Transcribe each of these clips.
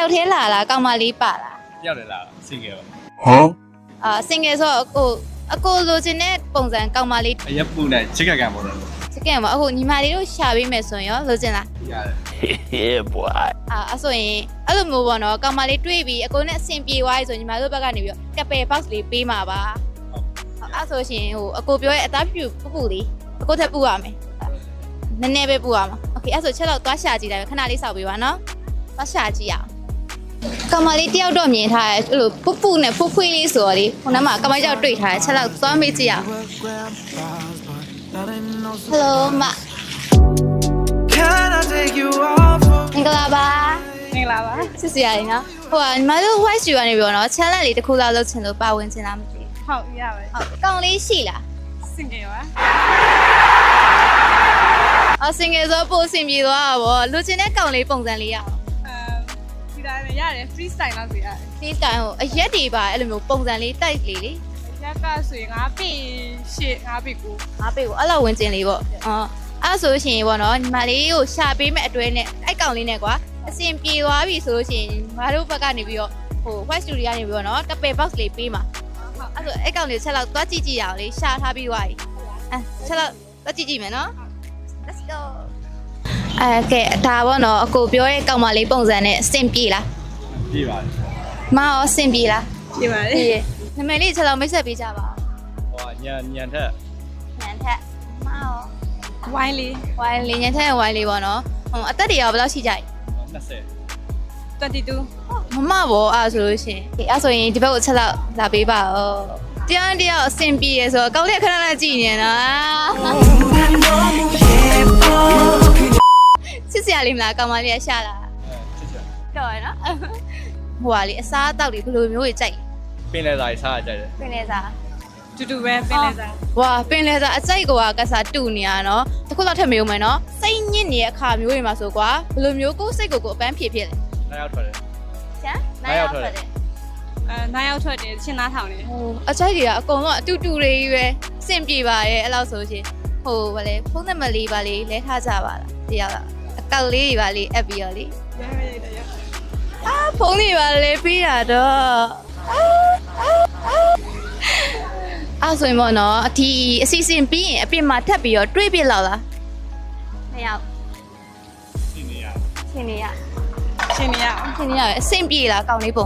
ယောက်သေးလာလားကောင်မလေးပါလား တယောက်တည်းလားစင်ကယ်ပါ စင်ငယ်ဆိုတော့အကိုလိုချင်တဲ့ပုံစံကောင်မလေး အရက်ပူနဲ့ချစ်ကကန်ပေါ်တော့ စကင်မှာအခုညီမလေးတို့ရှာပေးမယ်ဆိုရင်ရောလိုချင်လား ရတယ် Yeah, boy. အဲ့ဆိုရင်အဲ့လိုမျိုးပေါ့နော်ကောင်မလေးတွေ့ပြီးအကိုနဲ့အဆင်ပြေသွားပြီဆိုညီမတို့ဘက်ကနေပြီးတော့ကပယ် box လေးပေးမှာပါအဲ့ဆိုရှင်ဟိုအကိုပြောရဲ့အသားပြူပူလေးအကိုထပ်ပူရမယ်နည်းနည်းပဲပူရမှာโอเคအဲ့ဆိုချက်တော့သွားရှာကြည့်လိုက်ခဏလေးစောက်ပေးပါနော်သွားရှာကြည့်အောင်ကောင်မလေးတယောက်တော့မြင်ထားတယ်အဲ့လိုပူနဲ့ဖွေးလေးဆိုတော့လေဟိုနားမှာကောင်မလေးကြောက်တွေ့ထားတယ်ချက်တော့သွားမေးကြည့်အောင်ဟယ်လိုမ Can I take you off? မင်္ဂလာပါ မင်္ဂလာပါ စစ်စရာကြီးနော်ဟိုကညီမတို့ white shoe ကနေပြီးတော့နော် challenge လေးတစ်ခုလောက်လုပ်ချင်လို့ပါဝင်ချင်လားမသိဘူး ဟုတ်ရပါ ဟုတ်ကောင်လေးရှိလား စင်ကြပါ စင်ငယ်ဆိုပို့ဆင်ပြေသွားတာဗောလူချင်တဲ့ကောင်လေးပုံစံလေးရအောင် ဒီတိုင်းပဲရတယ် free style လောက်ဆိုရတယ် ဒီတိုင်းဟိုအရက်တွေပါအဲ့လိုမျိုးပုံစံလေးတိုက်လေးလေ ရက်ကဆိုရင်9ပေ8 9ပေ9 ငါပေးကိုအဲ့လိုဝင်ကျင်လေးဗောအဲ့ဆိုရှင်ဗောနော်ညီမလေးကိုရှာပေးမဲ့အတွဲနဲ့အဲ့ကောင်လေးနဲ့ကွာအဆင်ပြေသွားပြီဆိုလို့ရှင်ငါတို့ဘက်ကနေပြီးတော့ဟို white studio ကနေပြီးတော့နော်ကပယ် box လေးပေးမှာအဲ့ဆိုအဲ့ကောင်လေးချက်လောက်သွားကြည့်ကြည့်ရအောင်လေရှာထားပြီးသွားပြီချက်လောက်သွားကြည့်ကြည့်မယ်နော် let's go ကဲဒါဗောနော်အကိုပြောတဲ့ကောင်မလေးပုံစံနဲ့အဆင်ပြေလား ပြေးပါတယ် မရောအဆင်ပြေလား ပြပါလေ နာမည်လေးချက်လောက်မိတ်ဆက်ပေးကြပါ ဟိုညံထက် ညံထက်မရော ဝိုင်းလေး ဝိုင်းလေးညံထက်ဝိုင်းလေးပေါ့နော်ဟိုအသက်တွေရောဘယ်လောက်ရှိကြလဲ 20 22 မမဘောအဲ့ဆိုလို့ရှင်ဒီအဲ့ဆိုရင်ဒီဘက်ကိုချက်လောက်လာပေးပါဦးတရားတရားအဆင်ပြေရဆိုတော့ကောင်းတဲ့ခဏခဏကြည့်နေနော်စစ်စရာလေးမလားကောင်မလေးကရှာလာ ချစ်ချစ် တော့ရနော်ဟိုပါလေအစားအသောက်တွေဘယ်လိုမျိုးတွေကြိုက် ပင်လဲသားကြီးစားကြတယ် ပင်လဲစား တူတူပဲပင်လဲစား ဝါပင်လဲစားအကြိုက်ကွာကစားတူနေရနော်တခုတော့ထပ်မေးဦးမယ်နော်စိတ်ညစ်နေတဲ့အခါမျိုးတွေမှာဆိုကွာဘယ်လိုမျိုးကိုယ်စိတ်ကိုအပန်းဖြေဖြစ်လဲ နောက်ရောက်ထွက်တယ် ချမ်းနိုင်ရောက်ထွက်တယ် 9ရောက်ထွက်တယ်ချင်းသားထောင်တယ် ဟိုအကြိုက်တွေကအကုန်လုံးအတူတူတွေကြီးပဲစင်ပြေပါရဲ့အဲ့လောက်ဆိုရှင်ဟိုဗာလေဖုန်းနံပါတ်လေးပါလေးလဲထားကြပါလားတရားလားအကောက်လေးတွေပါလေးအပ်ပြီးတော့လေ ရရရရ ဖုန်းတွေပါလေးပြီးတာတော့အဲ့ဆိုရင်ပေါ့နော်ဒီအစီအစဉ်ပြီးရင်အပြင်မှာထပ်ပြီးတော့တွေးပြလောက်လားမရောက် စီနေရ ရှင်းနေရ ချင်းနေရအောင် ရှင်းနေရအဆင်ပြေလားကောင်းလေးပုံ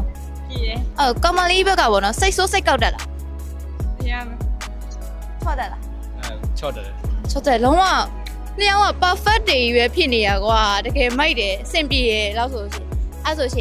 ပြည်ရ ကောင်မလေးဘက်ကပေါ့နော်စိတ်ဆိုးစိတ်ကောက်တက်လား ရမ ထွက်တက်လား ချော့တယ် ချောတယ်လုံးဝနှစ်ယောက်က perfect တွေကြီးပဲဖြစ်နေရကွာတကယ်မိုက်တယ်အဆင်ပြေရလောက်ဆိုရှင်အဲ့ဆိုရှင်